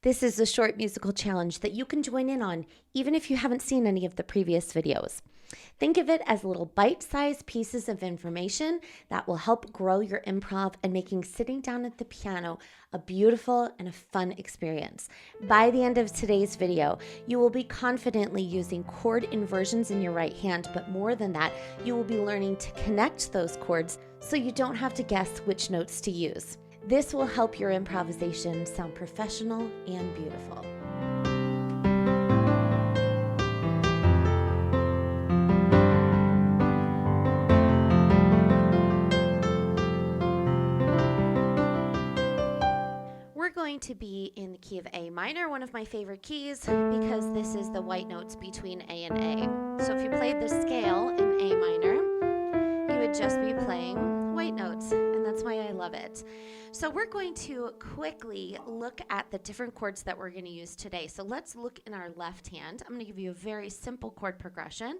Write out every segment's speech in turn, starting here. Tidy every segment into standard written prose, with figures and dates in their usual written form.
This is a short musical challenge that you can join in on, even if you haven't seen any of the previous videos. Think of it as little bite-sized pieces of information that will help grow your improv and making sitting down at the piano a beautiful and a fun experience. By the end of today's video, you will be confidently using chord inversions in your right hand, but more than that, you will be learning to connect those chords so you don't have to guess which notes to use. This will help your improvisation sound professional and beautiful. We're going to be in the key of A minor, one of my favorite keys, because this is the white notes between A and A. So if you played the scale in A minor, you would just be playing white notes, and that's why I love it. So we're going to quickly look at the different chords that we're going to use today. So let's look in our left hand. I'm going to give you a very simple chord progression.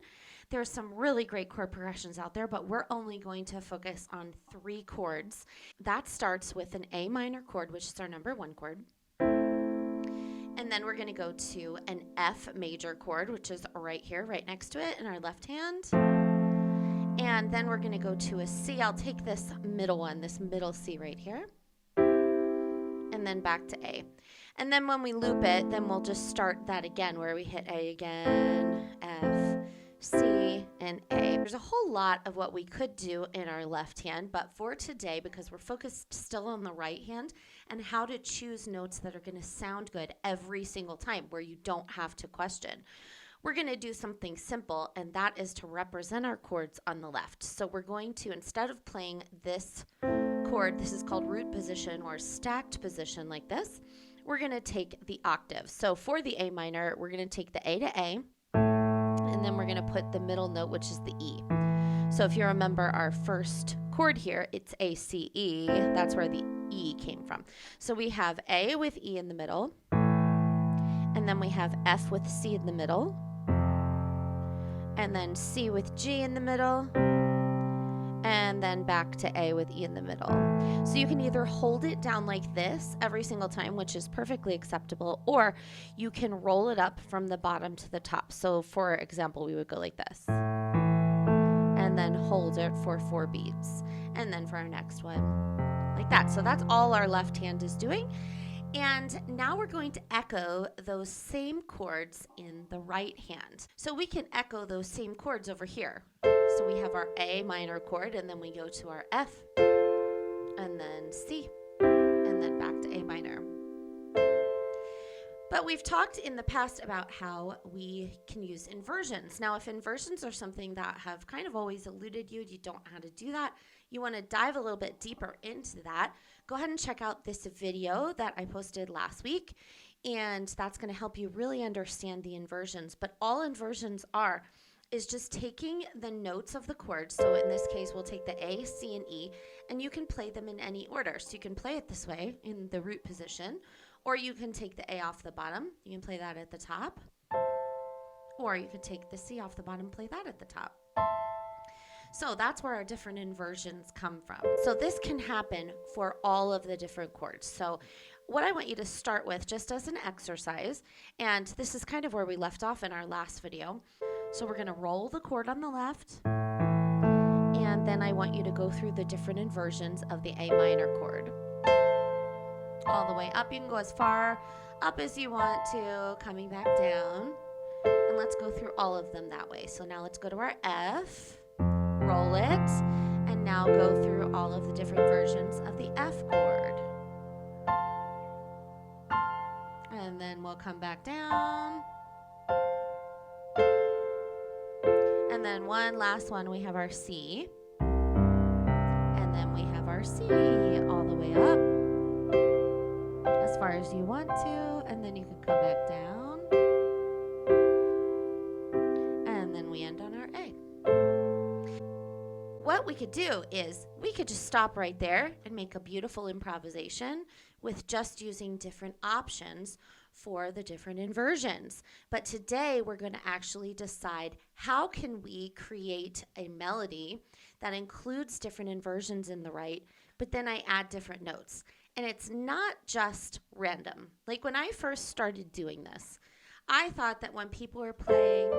There are some really great chord progressions out there, but we're only going to focus on 3 chords. That starts with an A minor chord, which is our number 1 chord. And then we're going to go to an F major chord, which is right here, right next to it in our left hand. And then we're going to go to a C. I'll take this middle one, this middle C right here. And then back to A. And then when we loop it, then we'll just start that again, where we hit A again, F, C, and A. There's a whole lot of what we could do in our left hand, but for today, because we're focused still on the right hand and how to choose notes that are going to sound good every single time, where you don't have to question, we're going to do something simple, and that is to represent our chords on the left. So we're going to, instead of playing this chord, this is called root position or stacked position like this, we're going to take the octaves. So for the A minor, we're going to take the A to A, and then we're going to put the middle note, which is the E. So if you remember our first chord here, it's A, C, E. That's where the E came from. So we have A with E in the middle, and then we have F with C in the middle, and then C with G in the middle, and then back to A with E in the middle. So you can either hold it down like this every single time, which is perfectly acceptable, or you can roll it up from the bottom to the top. So for example, we would go like this, and then hold it for 4 beats, and then for our next one, like that. So that's all our left hand is doing. And now we're going to echo those same chords in the right hand. So we can echo those same chords over here. So we have our A minor chord, and then we go to our F, and then C, and then back to A minor. But we've talked in the past about how we can use inversions. Now, if inversions are something that have kind of always eluded you, you don't know how to do that, you want to dive a little bit deeper into that, go ahead and check out this video that I posted last week, and that's going to help you really understand the inversions. But all inversions are is just taking the notes of the chords. So in this case, we'll take the A, C, and E, and you can play them in any order. So you can play it this way in the root position, or you can take the A off the bottom. You can play that at the top, or you can take the C off the bottom, play that at the top. So that's where our different inversions come from. So this can happen for all of the different chords. So what I want you to start with, just as an exercise, and this is kind of where we left off in our last video. So we're going to roll the chord on the left, and then I want you to go through the different inversions of the A minor chord. All the way up. You can go as far up as you want to, coming back down. And let's go through all of them that way. So now let's go to our F, roll it, and now go through all of the different versions of the F chord. And then we'll come back down. And then one last one, we have our C. And then we have our C all the way up as far as you want to. And then you can come back down. And then we end on our A. What we could do is we could just stop right there and make a beautiful improvisation with just using different options for the different inversions. But today we're going to actually decide how can we create a melody that includes different inversions in the right, but then I add different notes. And it's not just random. Like when I first started doing this, I thought that when people were playing,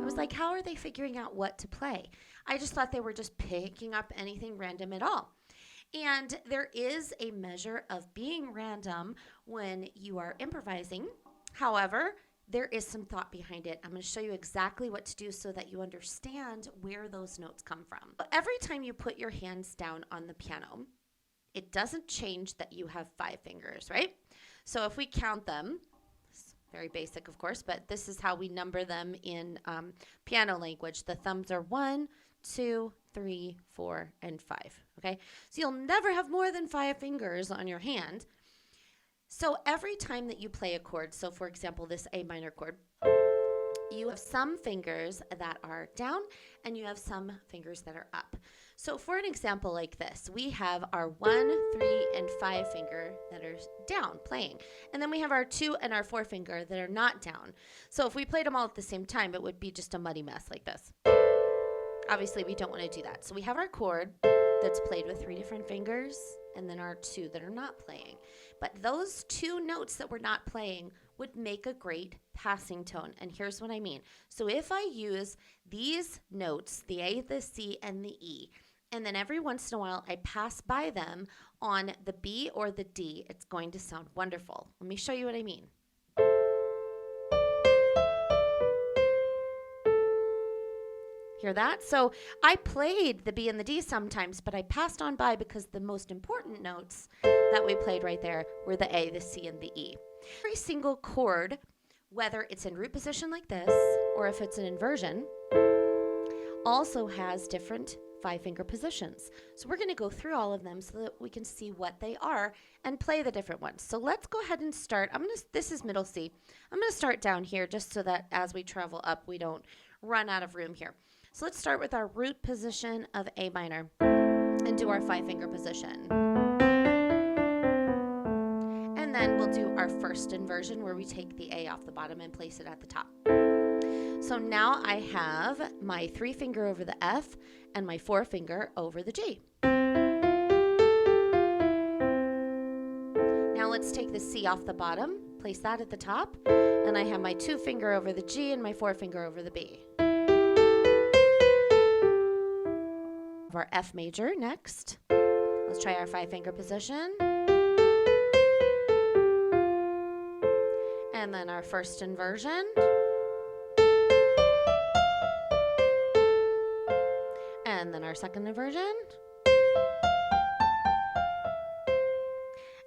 I was like, how are they figuring out what to play? I just thought they were just picking up anything random at all. And there is a measure of being random when you are improvising. However, there is some thought behind it. I'm going to show you exactly what to do so that you understand where those notes come from. Every time you put your hands down on the piano, it doesn't change that you have 5 fingers, right? So if we count them, it's very basic, of course, but this is how we number them in piano language. The thumbs are 1, 2, 3, 4, and 5, okay? So you'll never have more than 5 fingers on your hand. So every time that you play a chord, so for example, this A minor chord, you have some fingers that are down and you have some fingers that are up. So for an example like this, we have our 1, 3, and 5 finger that are down playing. And then we have our 2 and our 4 finger that are not down. So if we played them all at the same time, it would be just a muddy mess like this. Obviously, we don't want to do that. So we have our chord that's played with 3 different fingers and then our 2 that are not playing. But those 2 notes that we're not playing would make a great passing tone. And here's what I mean. So if I use these notes, the A, the C, and the E, and then every once in a while I pass by them on the B or the D, it's going to sound wonderful. Let me show you what I mean. Hear that? So I played the B and the D sometimes, but I passed on by because the most important notes that we played right there were the A, the C, and the E. Every single chord, whether it's in root position like this or if it's an inversion, also has different 5-finger positions. So we're going to go through all of them so that we can see what they are and play the different ones. So let's go ahead and start. This is middle C. I'm going to start down here just so that as we travel up, we don't run out of room here. So let's start with our root position of A minor and do our 5-finger position. And then we'll do our first inversion where we take the A off the bottom and place it at the top. So now I have my 3-finger over the F and my 4-finger over the G. Now let's take the C off the bottom, place that at the top, and I have my 2-finger over the G and my 4-finger over the B. Our F major next. Let's try our 5-finger position. And then our first inversion. And then our second inversion.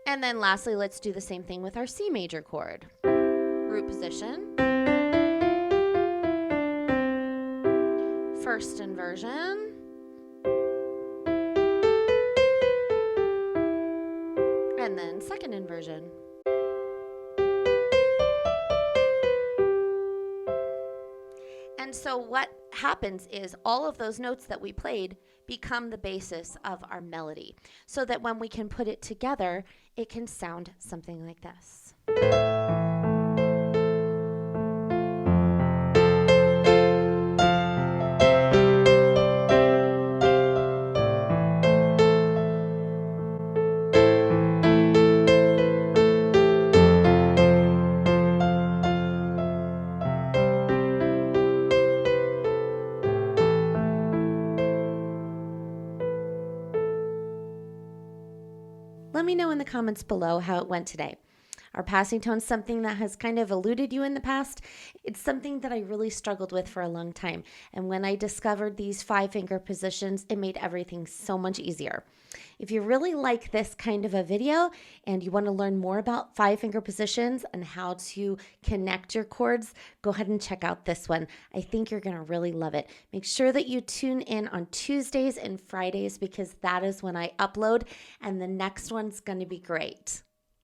And then lastly, let's do the same thing with our C major chord. Root position. First inversion. And then second inversion. And so what happens is all of those notes that we played become the basis of our melody, so that when we can put it together, it can sound something like this. Let me know in the comments below how it went today. Are passing tones something that has kind of eluded you in the past? It's something that I really struggled with for a long time. And when I discovered these 5-finger positions, it made everything so much easier. If you really like this kind of a video and you want to learn more about 5-finger positions and how to connect your chords, go ahead and check out this one. I think you're going to really love it. Make sure that you tune in on Tuesdays and Fridays because that is when I upload, and the next one's going to be great.